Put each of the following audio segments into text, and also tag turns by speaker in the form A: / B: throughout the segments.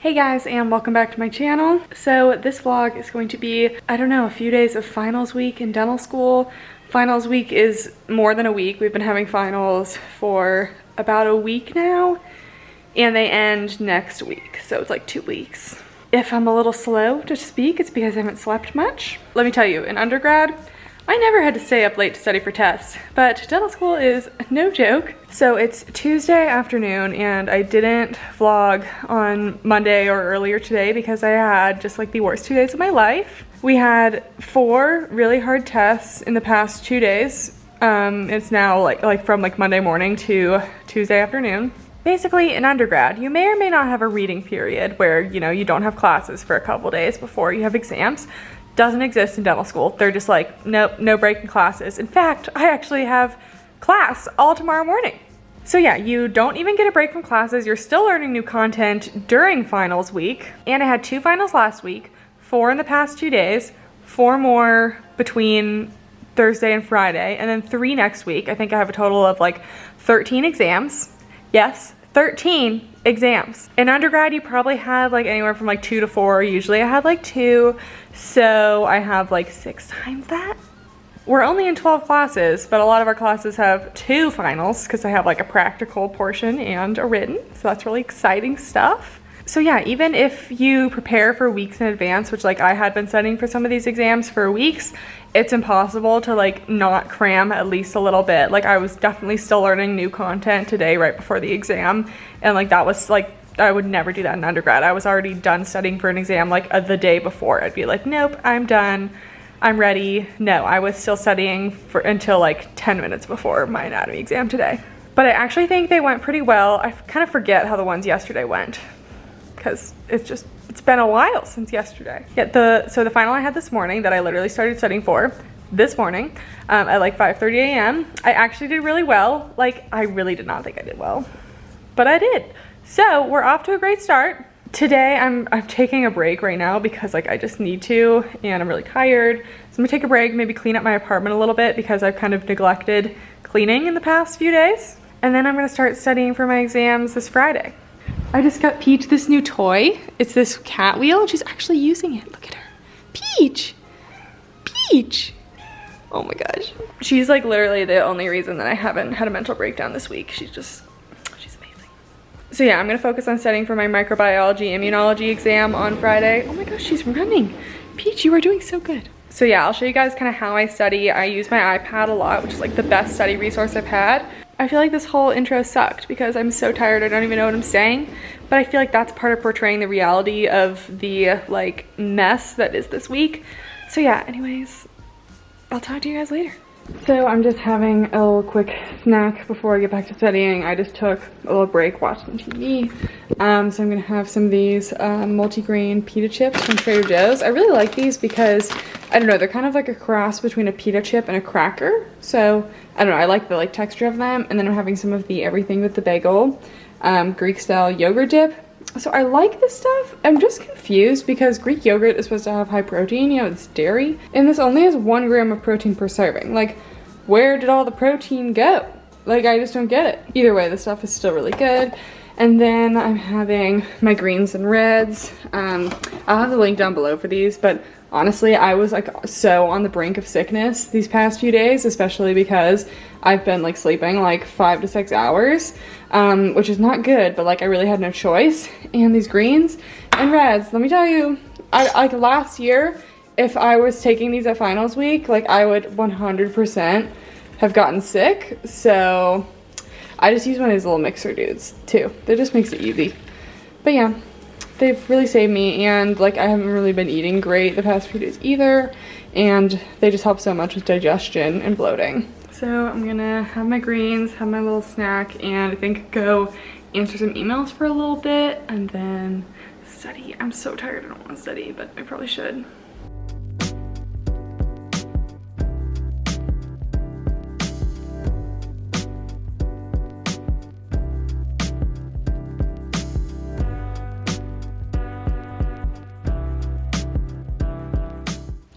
A: Hey guys, and welcome back to my channel. So this vlog is going to be, I don't know, a few days of finals week in dental school. Finals week is more than a week. We've been having finals for about a week now, and they end next week, so it's like 2 weeks. If I'm a little slow to speak, it's because I haven't slept much. Let me tell you, in undergrad, I never had to stay up late to study for tests, but dental school is no joke. So it's Tuesday afternoon and I didn't vlog on Monday or earlier today because I had just like the worst 2 days of my life. We had 4 really hard tests in the past 2 days. It's now like from like Monday morning to Tuesday afternoon. Basically, in undergrad, you may or may not have a reading period where, you know, you don't have classes for a couple days before you have exams. Doesn't exist in dental school. They're just like, nope, no break in classes. In fact, I actually have class all tomorrow morning. So yeah, you don't even get a break from classes. You're still learning new content during finals week. And I had 2 finals last week, 4 in the past 2 days, 4 more between Thursday and Friday, and then 3 next week. I think I have a total of like 13 exams. Yes, 13 exams. In undergrad, you probably had like anywhere from like 2 to 4. Usually I had like 2, so I have like 6 times that. We're only in 12 classes, but a lot of our classes have 2 finals because I have like a practical portion and a written, so that's really exciting stuff. So yeah, even if you prepare for weeks in advance, which like I had been studying for some of these exams for weeks, it's impossible to like not cram at least a little bit. Like I was definitely still learning new content today right before the exam, and like that was like, I would never do that in undergrad. I was already done studying for an exam like the day before. I'd be like, nope, I'm done, I'm ready. No, I was still studying for until like 10 minutes before my anatomy exam today. But I actually think they went pretty well. I kind of forget how the ones yesterday went, because it's been a while since yesterday. Yeah, so the final I had this morning that I literally started studying for this morning at like 5:30 a.m. I actually did really well. Like, I really did not think I did well, but I did. So we're off to a great start. Today I'm taking a break right now because like I just need to, and I'm really tired. So I'm gonna take a break, maybe clean up my apartment a little bit because I've kind of neglected cleaning in the past few days. And then I'm gonna start studying for my exams this Friday. I just got Peach this new toy. It's this cat wheel, and she's actually using it. Look at her. Peach! Peach! Oh my gosh. She's like literally the only reason that I haven't had a mental breakdown this week. She's amazing. So yeah, I'm gonna focus on studying for my microbiology immunology exam on Friday. Oh my gosh, she's running. Peach, you are doing so good. So yeah, I'll show you guys kind of how I study. I use my iPad a lot, which is like the best study resource I've had. I feel like this whole intro sucked because I'm so tired I don't even know what I'm saying, but I feel like that's part of portraying the reality of the like mess that is this week. So yeah, anyways, I'll talk to you guys later. So I'm just having a little quick snack before I get back to studying. I just took a little break watching TV. So I'm gonna have some of these multigrain pita chips from Trader Joe's. I really like these because, I don't know, they're kind of like a cross between a pita chip and a cracker. So I don't know, I like the like texture of them. And then I'm having some of the everything with the bagel Greek style yogurt dip. So I like this stuff. I'm just confused because Greek yogurt is supposed to have high protein, you know, it's dairy, and this only has 1 gram of protein per serving. Like, where did all the protein go? Like, I just don't get it. Either way, the stuff is still really good. And then I'm having my greens and reds. I'll have the link down below for these, but honestly, I was like so on the brink of sickness these past few days, especially because I've been like sleeping like 5 to 6 hours, which is not good, but like I really had no choice. And these greens and reds, let me tell you, I like last year, if I was taking these at finals week, like I would 100% have gotten sick. So I just use one of these little mixer dudes too. That just makes it easy. But yeah, they've really saved me, and like I haven't really been eating great the past few days either, and they just help so much with digestion and bloating. So I'm gonna have my greens, have my little snack, and I think go answer some emails for a little bit and then study. I'm so tired, I don't want to study, but I probably should.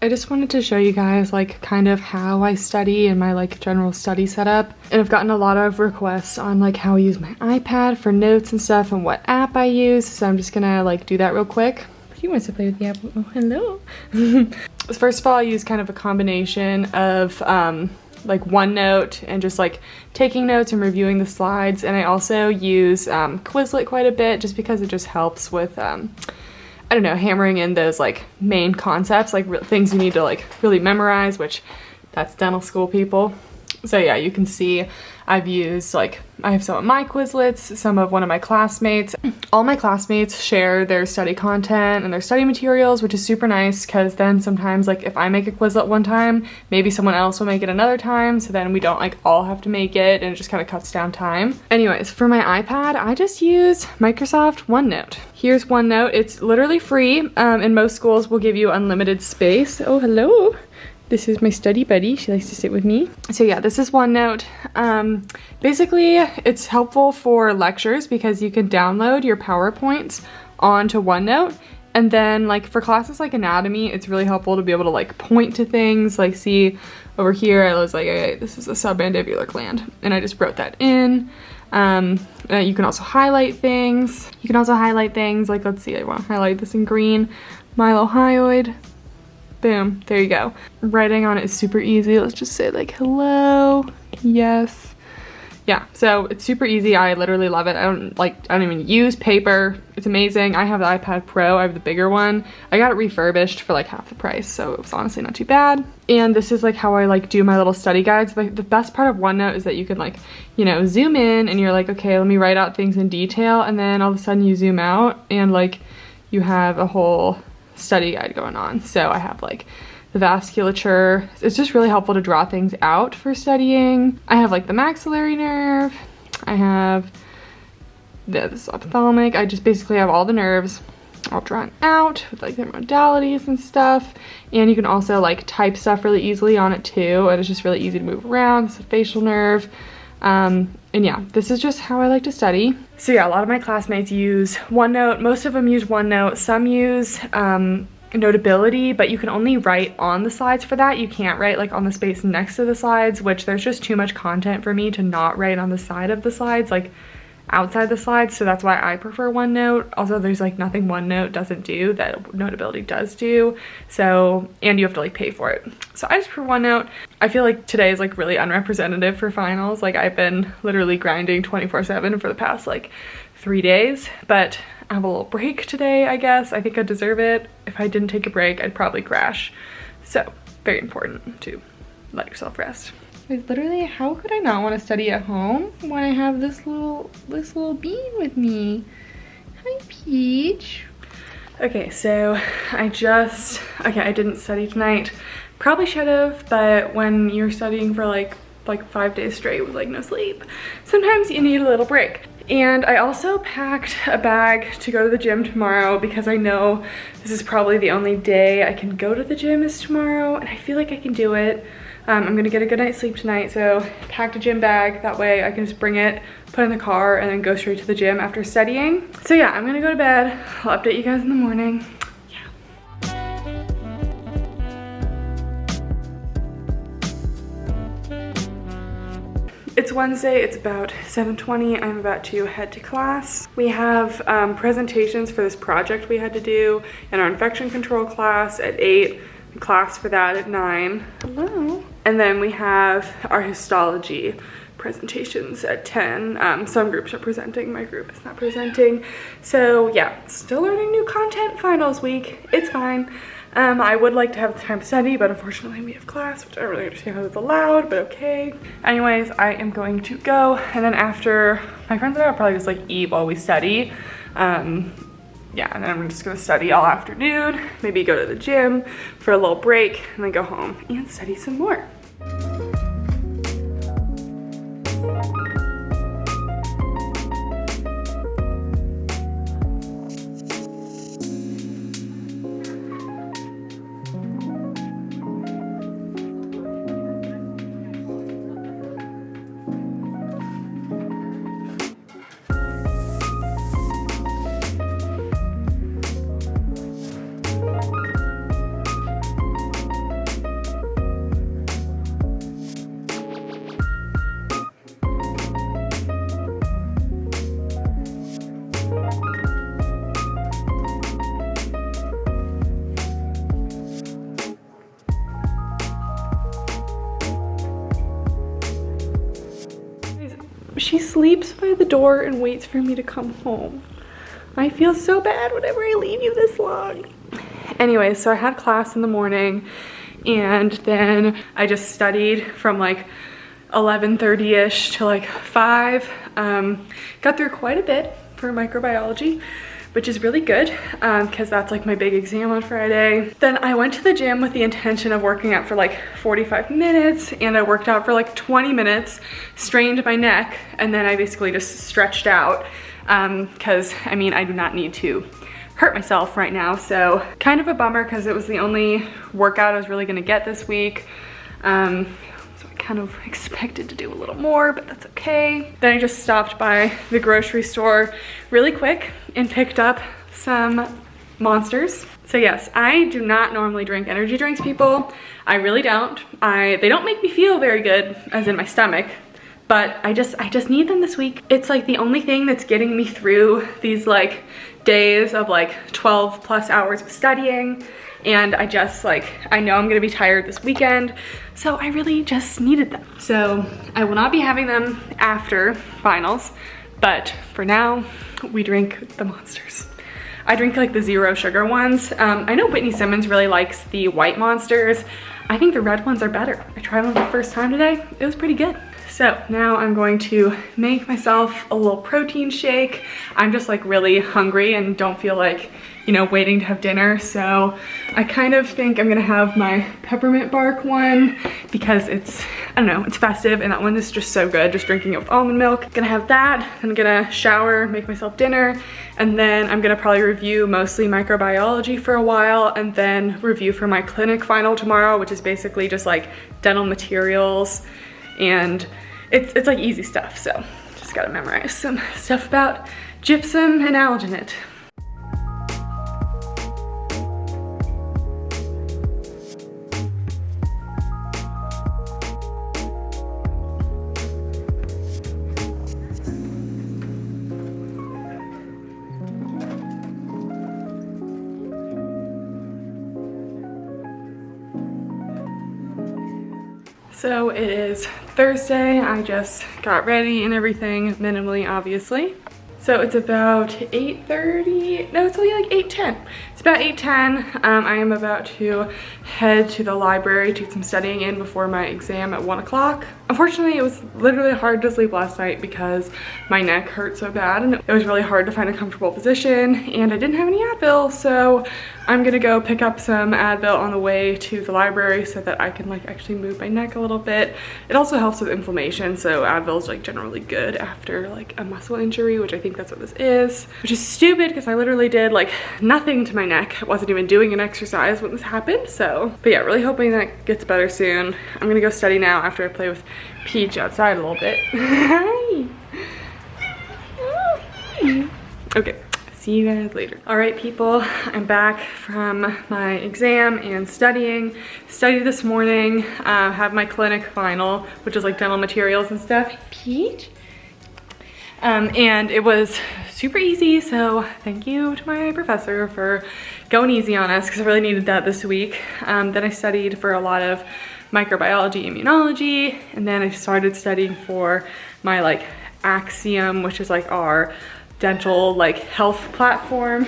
A: I just wanted to show you guys like kind of how I study and my like general study setup. And I've gotten a lot of requests on like how I use my iPad for notes and stuff and what app I use. So I'm just gonna like do that real quick. He wants to play with the apple. Oh, hello. First of all, I use kind of a combination of like OneNote and just like taking notes and reviewing the slides. And I also use Quizlet quite a bit just because it just helps with I don't know, hammering in those like main concepts, like things you need to like really memorize, which that's dental school people. So yeah, you can see I've used like, I have some of my Quizlets, some of one of my classmates. All my classmates share their study content and their study materials, which is super nice because then sometimes like if I make a Quizlet one time, maybe someone else will make it another time. So then we don't like all have to make it and it just kind of cuts down time. Anyways, for my iPad, I just use Microsoft OneNote. Here's OneNote. It's literally free and most schools will give you unlimited space. Oh, hello. This is my study buddy. She likes to sit with me. So yeah, this is OneNote. Basically, it's helpful for lectures because you can download your PowerPoints onto OneNote. And then like for classes like anatomy, it's really helpful to be able to like point to things. Like see over here, I was like, okay, this is a submandibular gland. And I just wrote that in. You can also highlight things. Like, let's see, I want to highlight this in green. Mylohyoid. Boom, there you go. Writing on it is super easy. Let's just say like, hello, yes. Yeah, so it's super easy. I literally love it. I don't even use paper. It's amazing. I have the iPad Pro. I have the bigger one. I got it refurbished for like half the price, so it was honestly not too bad. And this is like how I like do my little study guides. But the best part of OneNote is that you can like, you know, zoom in and you're like, okay, let me write out things in detail. And then all of a sudden you zoom out and like you have a whole study guide going on. So I have like the vasculature. It's just really helpful to draw things out for studying. I have like the maxillary nerve. I have this ophthalmic. I just basically have all the nerves all drawn out with like their modalities and stuff. And you can also like type stuff really easily on it too. And it's just really easy to move around. It's a facial nerve. And yeah, this is just how I like to study. So yeah, a lot of my classmates use OneNote. Most of them use OneNote. Some use Notability, but you can only write on the slides for that. You can't write like on the space next to the slides, which there's just too much content for me to not write on the side of the slides, like outside the slides. So that's why I prefer OneNote. Also, there's like nothing OneNote doesn't do that Notability does do. So, and you have to like pay for it. So I just prefer OneNote. I feel like today is like really unrepresentative for finals. Like I've been literally grinding 24/7 for the past like 3 days, but I have a little break today, I guess. I think I deserve it. If I didn't take a break, I'd probably crash. So very important to let yourself rest. Like literally, how could I not want to study at home when I have this little bean with me? Hi, Peach. Okay, so I didn't study tonight. Probably should have, but when you're studying for like 5 days straight with like no sleep, sometimes you need a little break. And I also packed a bag to go to the gym tomorrow because I know this is probably the only day I can go to the gym is tomorrow, and I feel like I can do it. I'm gonna get a good night's sleep tonight, so packed a gym bag. That way I can just bring it, put it in the car, and then go straight to the gym after studying. So yeah, I'm gonna go to bed. I'll update you guys in the morning. It's Wednesday, it's about 7:20. I'm about to head to class. We have presentations for this project we had to do in our infection control class at 8, class for that at 9. Hello. And then we have our histology presentations at 10. Some groups are presenting, my group is not presenting. So yeah, still learning new content finals week. It's fine. I would like to have the time to study, but unfortunately we have class, which I don't really understand how that's allowed, but okay. Anyways, I am going to go, and then after, my friends and I will probably just like eat while we study. Yeah, and then I'm just gonna study all afternoon, maybe go to the gym for a little break, and then go home and study some more. she sleeps by the door and waits for me to come home. I feel so bad whenever I leave you this long. Anyway, so I had class in the morning and then I just studied from like 11:30ish to like 5. Got through quite a bit for microbiology, which is really good because that's like my big exam on Friday. Then I went to the gym with the intention of working out for like 45 minutes and I worked out for like 20 minutes, strained my neck, and then I basically just stretched out because I mean, I do not need to hurt myself right now. So kind of a bummer because it was the only workout I was really gonna get this week. So I kind of expected to do a little more, but that's okay. Then I just stopped by the grocery store really quick and picked up some Monsters. So yes, I do not normally drink energy drinks, people. I really don't. They don't make me feel very good, as in my stomach, but I just need them this week. It's like the only thing that's getting me through these like days of like 12 plus hours of studying, and I know I'm gonna be tired this weekend, so I really just needed them. So I will not be having them after finals, but for now, we drink the Monsters. I drink like the 0 sugar ones. I know Whitney Simmons really likes the white Monsters. I think the red ones are better. I tried one for the first time today. It was pretty good. So now I'm going to make myself a little protein shake. I'm just like really hungry and don't feel like, you know, waiting to have dinner. So I kind of think I'm gonna have my peppermint bark one because it's, I don't know, it's festive and that one is just so good, just drinking it with almond milk. Gonna have that, I'm gonna shower, make myself dinner, and then I'm gonna probably review mostly microbiology for a while and then review for my clinic final tomorrow, which is basically just like dental materials, and it's like easy stuff. So just gotta memorize some stuff about gypsum and alginate. So it is Thursday. I just got ready and everything, minimally obviously. So it's about 8:30, no, it's only like 8:10. It's about 8:10. I am about to head to the library to get some studying in before my exam at 1 o'clock. Unfortunately, it was literally hard to sleep last night because my neck hurt so bad and it was really hard to find a comfortable position and I didn't have any Advil, so I'm gonna go pick up some Advil on the way to the library so that I can like actually move my neck a little bit. It also helps with inflammation, so Advil is like generally good after like a muscle injury, which I think that's what this is, which is stupid because I literally did like nothing to my neck. I wasn't even doing an exercise when this happened. So, but yeah, really hoping that gets better soon. I'm gonna go study now after I play with Peach outside a little bit. Hi. Okay, see you guys later. All right, people, I'm back from my exam and studying. Studied this morning, have my clinic final, which is like dental materials and stuff. Peach. And it was super easy, so thank you to my professor for going easy on us because I really needed that this week. Then I studied for a lot of microbiology, immunology, and then I started studying for my like Axiom, which is like our dental like health platform.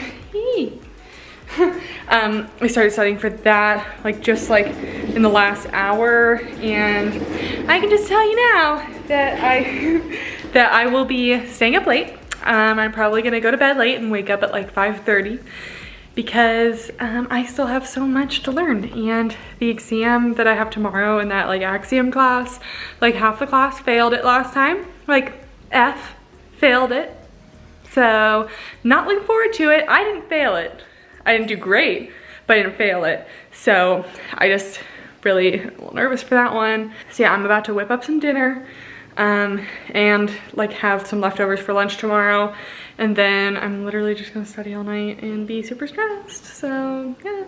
A: I started studying for that like just like in the last hour, and I can just tell you now that I will be staying up late. I'm probably gonna go to bed late and wake up at like 5:30 because I still have so much to learn, and the exam that I have tomorrow in that like Axiom class, like half the class failed it last time, like F failed it. So not looking forward to it. I didn't fail it. I didn't do great, but I didn't fail it. So I just really a little nervous for that one. So yeah, I'm about to whip up some dinner and like have some leftovers for lunch tomorrow. And then I'm literally just gonna study all night and be super stressed. So yeah.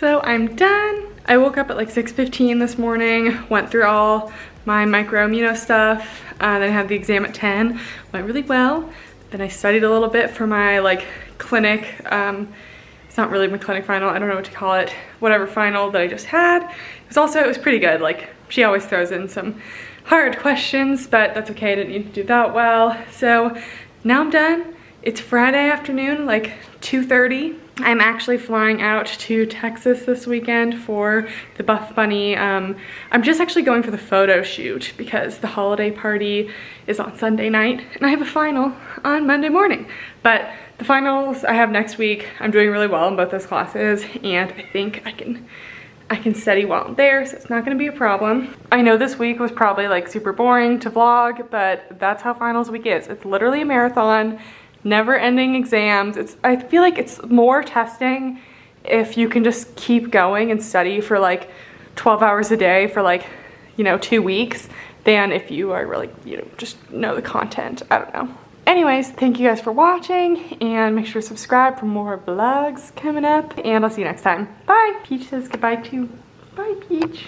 A: So I'm done. I woke up at like 6:15 this morning, went through all my microimmuno stuff, then I had the exam at 10, went really well. Then I studied a little bit for my like clinic, it's not really my clinic final, I don't know what to call it, whatever final that I just had. It was pretty good. Like, she always throws in some hard questions, but that's okay, I didn't need to do that well. So now I'm done. It's Friday afternoon, like 2:30. I'm actually flying out to Texas this weekend for the Buff Bunny. I'm just actually going for the photo shoot because the holiday party is on Sunday night and I have a final on Monday morning. But the finals I have next week, I'm doing really well in both those classes and I think I can study while I'm there, so it's not gonna be a problem. I know this week was probably like super boring to vlog, but that's how finals week is. It's literally a marathon. Never-ending exams. I feel like it's more testing if you can just keep going and study for like 12 hours a day for like, you know, 2 weeks than if you are really, you know, just know the content. I don't know. Anyways, thank you guys for watching and make sure to subscribe for more vlogs coming up and I'll see you next time. Bye. Peach says goodbye too. Bye, Peach.